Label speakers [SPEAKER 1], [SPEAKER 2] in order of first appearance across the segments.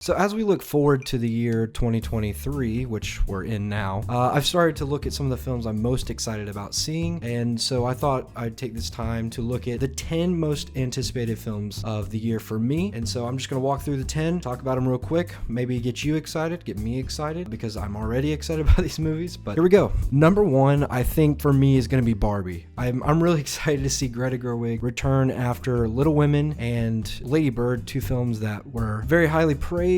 [SPEAKER 1] So as we look forward to the year 2023, which we're in now, I've started to look at some of the films I'm most excited about seeing, and so I thought I'd take this time to look at the 10 most anticipated films of the year for me. And so I'm just going to walk through the 10, talk about them real quick, maybe get you excited, get me excited, because I'm already excited about these movies. But here we go. Number one, I think for me, is going to be Barbie. I'm really excited to see Greta Gerwig return after Little Women and Lady Bird, two films that were very highly praised.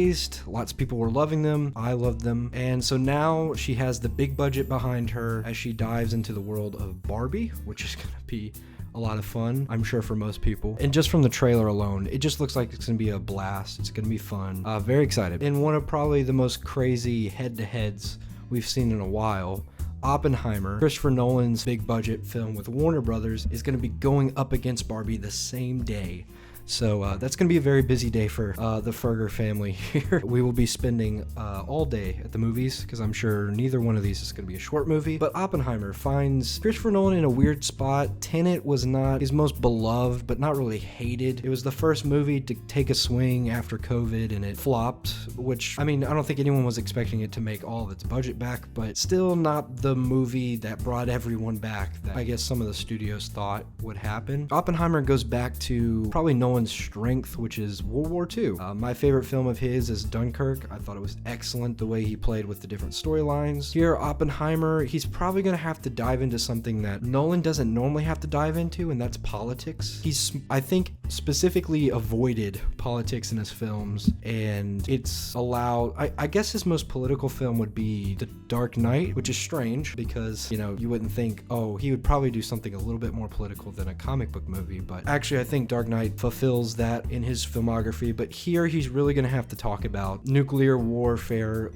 [SPEAKER 1] Lots of people were loving them. I loved them. And so now she has the big budget behind her as she dives into the world of Barbie, which is going to be a lot of fun, I'm sure, for most people. And just from the trailer alone, it just looks like it's going to be a blast. It's going to be fun. Very excited. And one of probably the most crazy head-to-heads we've seen in a while, Oppenheimer, Christopher Nolan's big budget film with Warner Brothers, is going to be going up against Barbie the same day. So that's going to be a very busy day for the Ferger family here. We will be spending all day at the movies because I'm sure neither one of these is going to be a short movie. But Oppenheimer finds Christopher Nolan in a weird spot. Tenet was not his most beloved, but not really hated. It was the first movie to take a swing after COVID, and it flopped, which, I mean, I don't think anyone was expecting it to make all of its budget back, but still not the movie that brought everyone back that I guess some of the studios thought would happen. Oppenheimer goes back to probably Nolan's strength, which is World War II. My favorite film of his is Dunkirk. I thought it was excellent the way he played with the different storylines. Here, Oppenheimer, he's probably going to have to dive into something that Nolan doesn't normally have to dive into, and that's politics. He's, I think, specifically avoided politics in his films, and it's allowed, I guess his most political film would be The Dark Knight, which is strange because, you know, you wouldn't think, oh, he would probably do something a little bit more political than a comic book movie, but actually I think Dark Knight fulfills that in his filmography. But here he's really going to have to talk about nuclear warfare,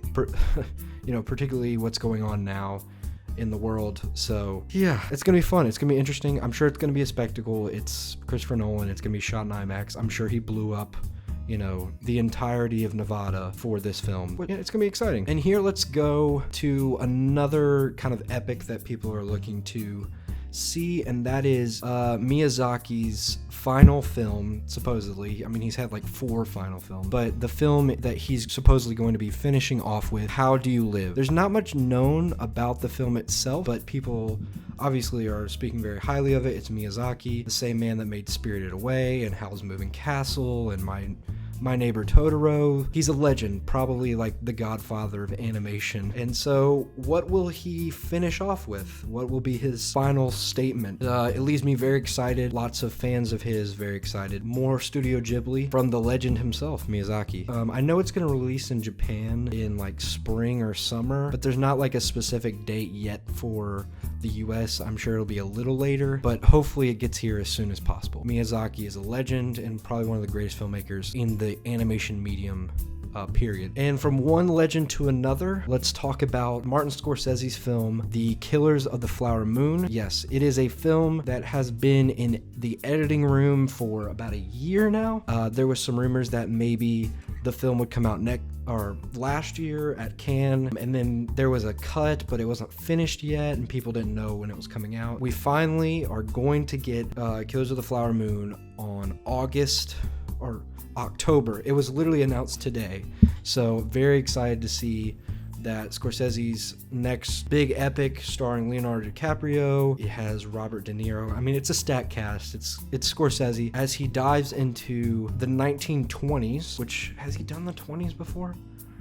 [SPEAKER 1] you know, particularly what's going on now in the world. So yeah, it's gonna be fun. It's gonna be interesting. I'm sure it's gonna be a spectacle. It's Christopher Nolan. It's gonna be shot in IMAX. I'm sure he blew up, you know, the entirety of Nevada for this film. But yeah, it's gonna be exciting. And here, let's go to another kind of epic that people are looking to see, and that is Miyazaki's final film, supposedly. I mean, he's had like 4 final films, but the film that he's supposedly going to be finishing off with, How Do You Live? There's not much known about the film itself, but people obviously are speaking very highly of it. It's Miyazaki, the same man that made Spirited Away and Howl's Moving Castle and My Neighbor Totoro. He's a legend, probably like the godfather of animation. And so what will he finish off with? What will be his final statement? It leaves me very excited. Lots of fans of his very excited. More Studio Ghibli from the legend himself, Miyazaki. I know it's going to release in Japan in like spring or summer, but there's not like a specific date yet for the US. I'm sure it'll be a little later, but hopefully it gets here as soon as possible. Miyazaki is a legend and probably one of the greatest filmmakers in the animation medium, period. And from one legend to another, let's talk about Martin Scorsese's film, The Killers of the Flower Moon. Yes, it is a film that has been in the editing room for about a year now. There was some rumors that maybe the film would come out last year at Cannes, and then there was a cut, but it wasn't finished yet, and people didn't know when it was coming out. We finally are going to get Killers of the Flower Moon on October. It was literally announced today. So very excited to see that Scorsese's next big epic starring Leonardo DiCaprio. It has Robert De Niro. I mean, it's a stacked cast. It's Scorsese as he dives into the 1920s, which, has he done the 20s before?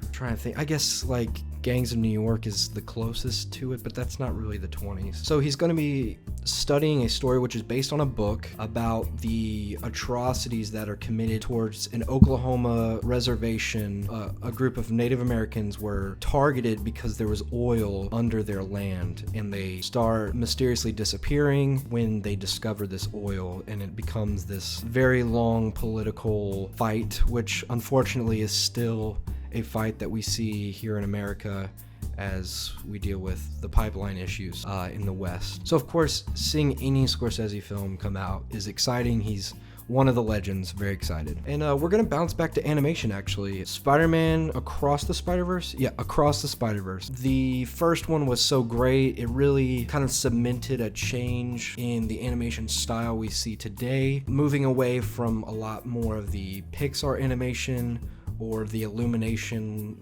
[SPEAKER 1] I'm trying to think. I guess like Gangs of New York is the closest to it, but that's not really the 20s. So he's going to be studying a story which is based on a book about the atrocities that are committed towards an Oklahoma reservation. A group of Native Americans were targeted because there was oil under their land, and they start mysteriously disappearing when they discover this oil, and it becomes this very long political fight, which unfortunately is still a fight that we see here in America as we deal with the pipeline issues in the West. So of course, seeing any Scorsese film come out is exciting. He's one of the legends, very excited. And we're gonna bounce back to animation actually. Spider-Man Across the Spider-Verse? Yeah, Across the Spider-Verse. The first one was so great, it really kind of cemented a change in the animation style we see today, moving away from a lot more of the Pixar animation, or the Illumination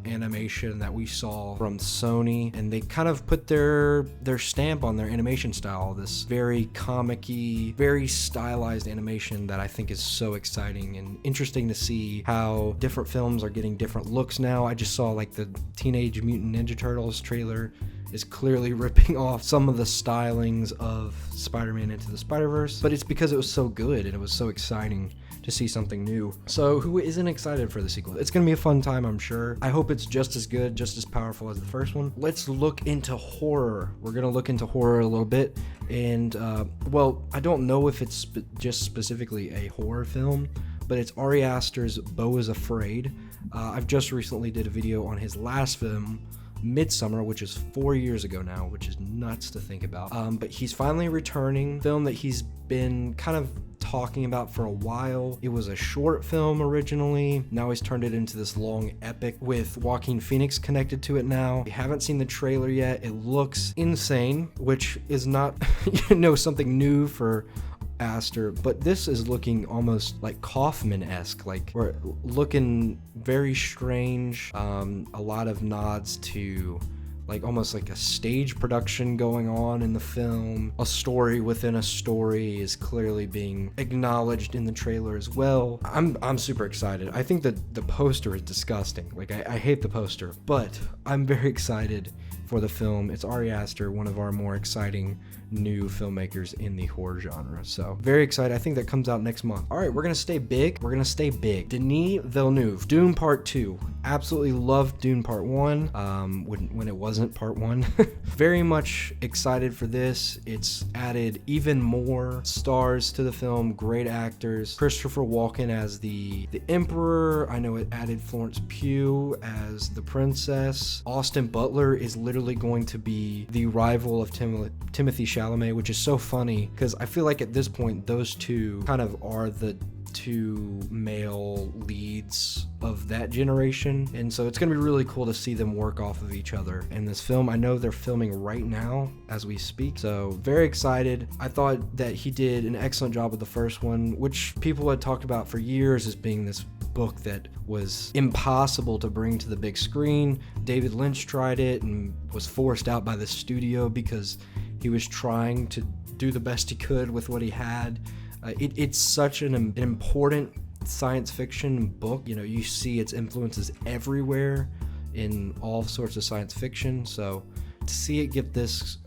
[SPEAKER 1] animation that we saw from Sony, and they kind of put their stamp on their animation style, this very comic-y, very stylized animation that I think is so exciting and interesting to see how different films are getting different looks now. I just saw like the Teenage Mutant Ninja Turtles trailer is clearly ripping off some of the stylings of Spider-Man Into the Spider-Verse, but it's because it was so good and it was so exciting to see something new. So who isn't excited for the sequel? It's gonna be a fun time, I'm sure. I hope it's just as good, just as powerful as the first one. Let's look into horror. We're gonna look into horror a little bit, and well, I don't know if it's just specifically a horror film, but it's Ari Aster's Beau is Afraid. I've just recently did a video on his last film, Midsommar, which is 4 years ago now, which is nuts to think about. But he's finally returning. Film that he's been kind of talking about for a while. It was a short film originally. Now he's turned it into this long epic with Joaquin Phoenix connected to it now. We haven't seen the trailer yet. It looks insane, which is not, something new for Aster, but this is looking almost like Kaufman-esque, like we're looking very strange. A lot of nods to like almost like a stage production going on in the film. A story within a story is clearly being acknowledged in the trailer as well. I'm super excited. I think that the poster is disgusting. Like I hate the poster, but I'm very excited for the film. It's Ari Aster, one of our more exciting new filmmakers in the horror genre. So very excited. I think that comes out next month. All right, we're gonna stay big. Denis Villeneuve, Dune Part 2. Absolutely loved Dune Part 1 when it wasn't Part 1. Very much excited for this. It's added even more stars to the film, great actors. Christopher Walken as the Emperor. I know it added Florence Pugh as the Princess. Austin Butler is literally going to be the rival of Timothy Chalamet, which is so funny because I feel like at this point those two kind of are the two male leads of that generation, and so it's gonna be really cool to see them work off of each other in this film. I know they're filming right now as we speak, so very excited. I thought that he did an excellent job with the first one, which people had talked about for years as being this book that was impossible to bring to the big screen. David Lynch tried it and was forced out by the studio because he was trying to do the best he could with what he had. It's such an important science fiction book. You see its influences everywhere in all sorts of science fiction. So to see it get this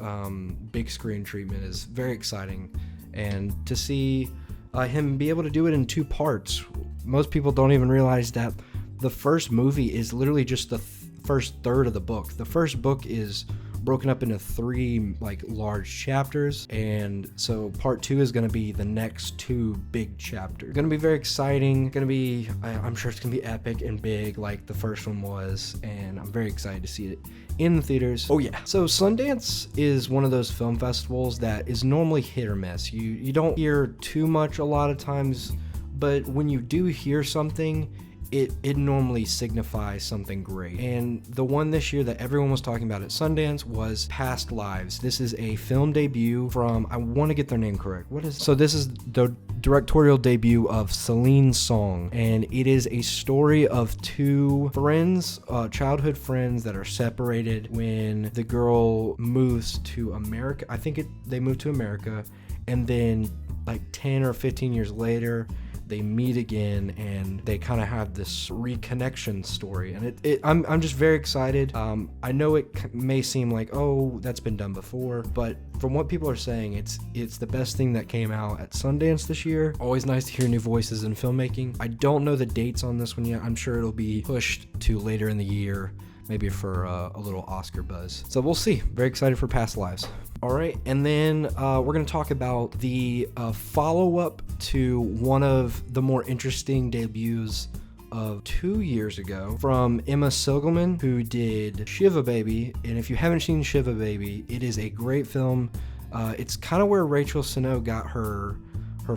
[SPEAKER 1] big screen treatment is very exciting. And to see him be able to do it in 2 parts. Most people don't even realize that the first movie is literally just the first third of the book. The first book is broken up into 3 like large chapters, and so part 2 is going to be the next 2 big chapters. Going to be very exciting. Going to be, I'm sure it's going to be epic and big like the first one was, and I'm very excited to see it in the theaters. Oh yeah. So Sundance is one of those film festivals that is normally hit or miss. You don't hear too much a lot of times, but when you do hear something, it normally signifies something great. And the one this year that everyone was talking about at Sundance was Past Lives. This is a film debut from, I want to get their name correct. So this is the directorial debut of Celine Song, and it is a story of 2 friends, childhood friends that are separated when the girl moves to America. I think they moved to America, and then like 10 or 15 years later, they meet again and they kind of have this reconnection story, and I'm just very excited. I know it may seem like, oh, that's been done before, but from what people are saying, it's the best thing that came out at Sundance this year. Always nice to hear new voices in filmmaking. I don't know the dates on this one yet. I'm sure it'll be pushed to later in the year, maybe for a little Oscar buzz. So we'll see. Very excited for Past Lives. All right, and then we're going to talk about the follow-up to one of the more interesting debuts of 2 years ago from Emma Silgelman, who did Shiva Baby. And if you haven't seen Shiva Baby, it is a great film. It's kind of where Rachel Senow got her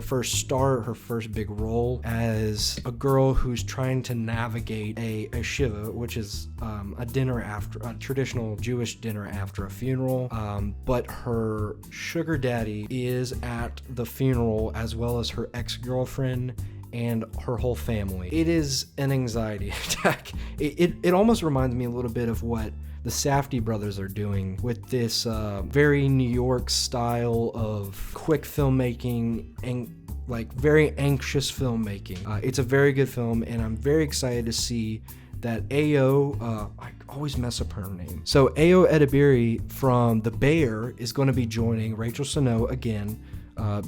[SPEAKER 1] first start, her first big role as a girl who's trying to navigate a shiva, which is a traditional Jewish dinner after a funeral. But her sugar daddy is at the funeral, as well as her ex-girlfriend and her whole family. It is an anxiety attack. It almost reminds me a little bit of what the Safdie brothers are doing with this very New York style of quick filmmaking and like very anxious filmmaking. It's a very good film, and I'm very excited to see that Ayo, I always mess up her name. So Ayo Edebiri from The Bear is going to be joining Rachel Snow again,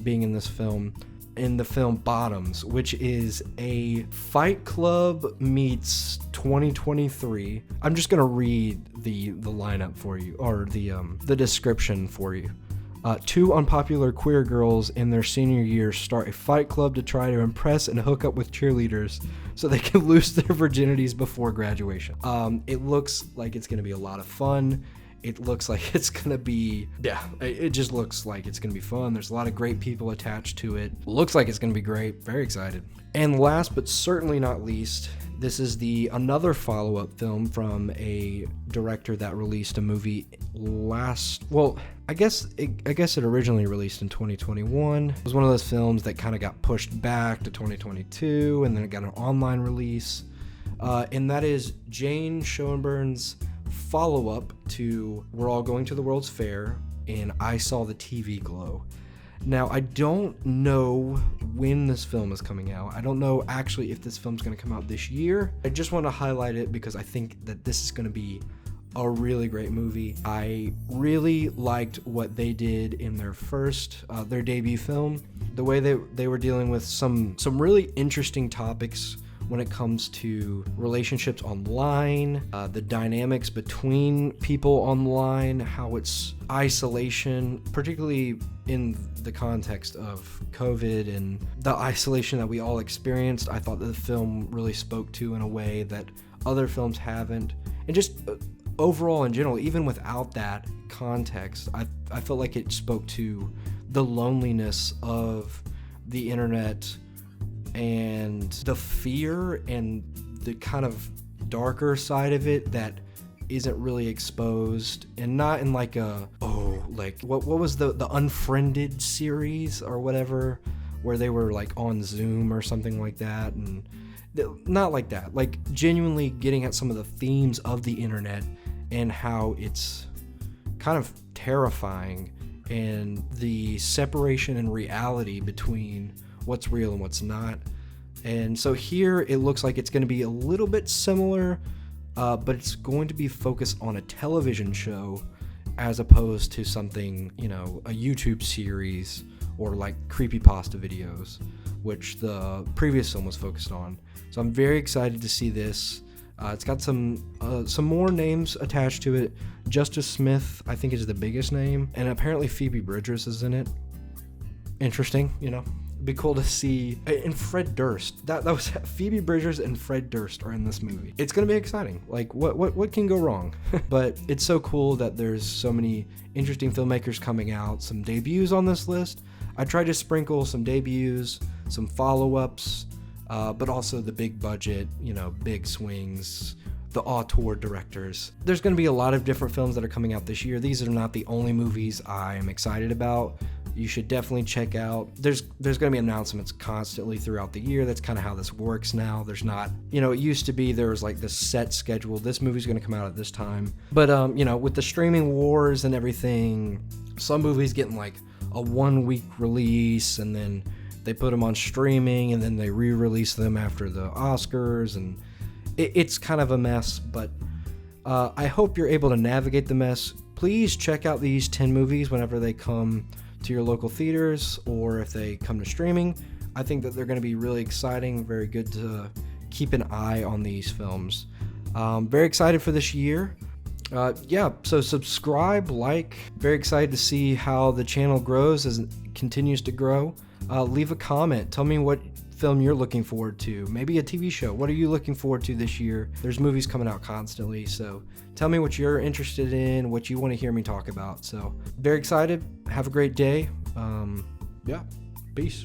[SPEAKER 1] being in this film, in the film Bottoms, which is a Fight Club meets 2023. I'm just going to read the lineup for you, or the description for you. Two unpopular queer girls in their senior year start a fight club to try to impress and hook up with cheerleaders so they can lose their virginities before graduation. It looks like it's going to be a lot of fun. It looks like it's going to be, it just looks like it's going to be fun. There's a lot of great people attached to it. Looks like it's going to be great. Very excited. And last but certainly not least, this is another follow-up film from a director that released a movie I guess it originally released in 2021. It was one of those films that kind of got pushed back to 2022, and then it got an online release. And that is Jane Schoenberg's follow-up to We're All Going to the World's Fair and I Saw the TV Glow. Now, I don't know when this film is coming out. I don't know actually if this film's going to come out this year. I just want to highlight it because I think that this is going to be a really great movie. I really liked what they did in their their debut film. The way they were dealing with some really interesting topics when it comes to relationships online, the dynamics between people online, how it's isolation, particularly in the context of COVID and the isolation that we all experienced. I thought that the film really spoke to in a way that other films haven't. And just overall in general, even without that context, I felt like it spoke to the loneliness of the internet and the fear and the kind of darker side of it that isn't really exposed, and not in like what was the Unfriended series or whatever, where they were like on Zoom or something like that, and not like that, like genuinely getting at some of the themes of the internet and how it's kind of terrifying, and the separation in reality between what's real and what's not. And so here it looks like it's going to be a little bit similar, but it's going to be focused on a television show as opposed to something, a YouTube series or like creepypasta videos, which the previous film was focused on. So I'm very excited to see this. It's got some more names attached to it. Justice Smith, I think, is the biggest name, and apparently Phoebe Bridgers is in it. Interesting, It'd be cool to see. And Fred Durst. That was Phoebe Bridgers and Fred Durst are in this movie. It's gonna be exciting. Like what can go wrong? But it's so cool that there's so many interesting filmmakers coming out. Some debuts on this list. I tried to sprinkle some debuts, some follow-ups, but also the big budget, big swings, the auteur directors. There's going to be a lot of different films that are coming out this year. These are not the only movies I'm excited about. You should definitely check out. There's going to be announcements constantly throughout the year. That's kind of how this works now. There's not, it used to be there was like this set schedule. This movie's going to come out at this time. But, with the streaming wars and everything, some movies getting like a 1-week release, and then they put them on streaming, and then they re-release them after the Oscars, and it's kind of a mess. But I hope you're able to navigate the mess. Please check out these 10 movies whenever they come to your local theaters, or if they come to streaming. I think that they're going to be really exciting, very good to keep an eye on these films. Very excited for this year. So subscribe, like. Very excited to see how the channel grows as it continues to grow. Leave a comment. Tell me what film you're looking forward to. Maybe a TV show. What are you looking forward to this year? There's movies coming out constantly, so tell me what you're interested in, what you want to hear me talk about. So very excited. Have a great day. Peace.